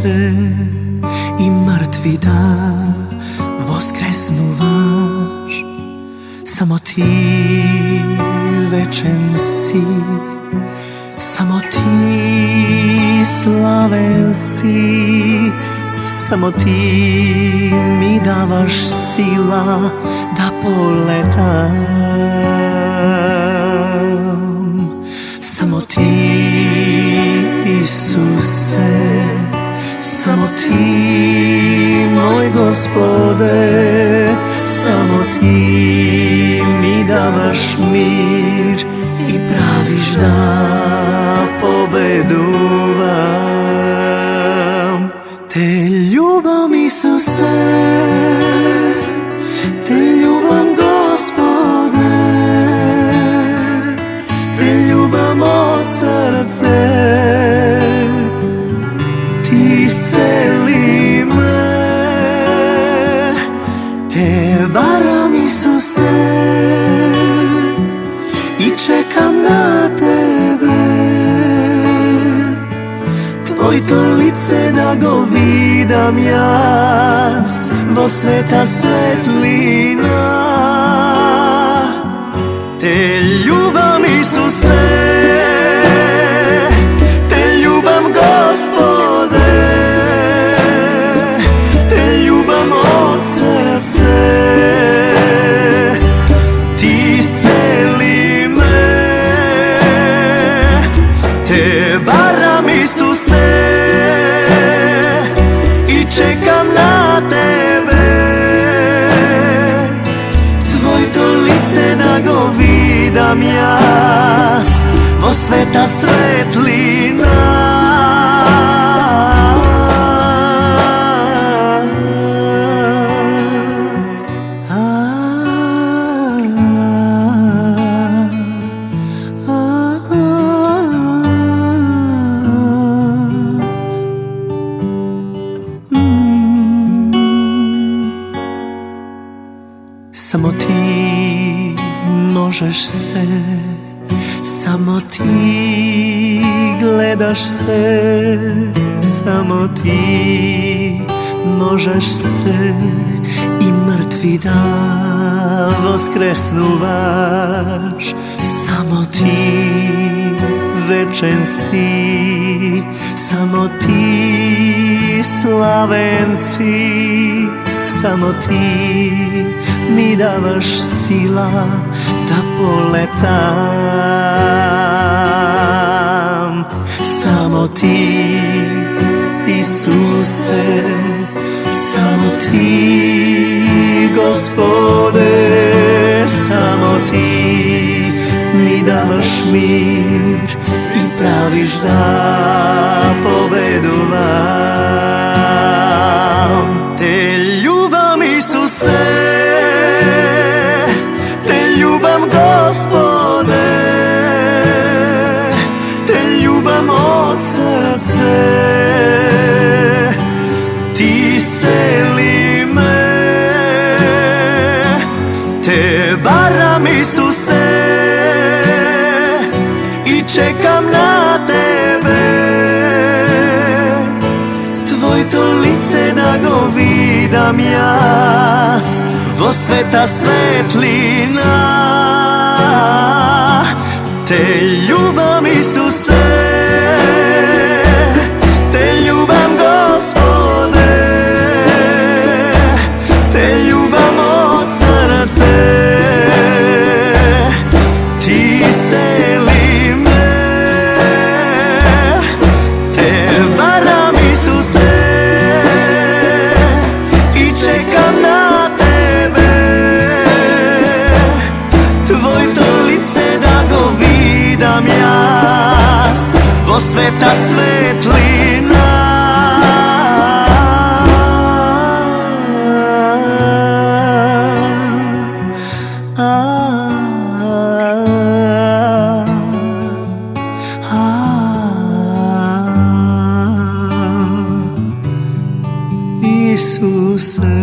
se i mrtvi da voskresnu vaš. Samo ti večen si, samo ti slaven si, samo ti mi davaš sila da poletam. Samo ti, Isuse, samo ti, moj Gospode, samo ti mi davaš mir i praviš da pobeduvam. Te ljubam, Isuse, te ljubam, Gospode, te ljubam od srce. Ti isceli me, te baram, Isuse, i čekam na tebe. Tvojto lice da go vidam jas, vo sveta svetlina. Te ljubam, Isuse, te ljubam, Gospode, te ljubam od srce. Ti isceli me, te baram, Isuse, i čekam na tebe. Tvojto lice da go vidam jas, vo sveta svetlina. Samo ti možeš se, samo ti gledaš se, samo ti možeš se i mrtvi da voskresnu vaš. Samo ti večen si, samo ti slaven si, samo ti mi davaš sila da poletam. Samo ti, Isuse, samo ti, Gospode, samo ti mi davaš mir i praviš da pobeduvam. Te ljubam, Isuse, te ljubam, Gospode, te ljubam od srce. Ti isceli me, te baram, Isuse, i čekam na tebe. Tvojto lice da go vidam jas, vo sveta svetlina. Te ljubam, Isuse, te ljubam, Gospode, te ljubam od srce. Ti isceli me, te baram, Isuse, i čekam na tebe. Tvojto lice da go vidam jas, vo sveta svetlina. Isuse.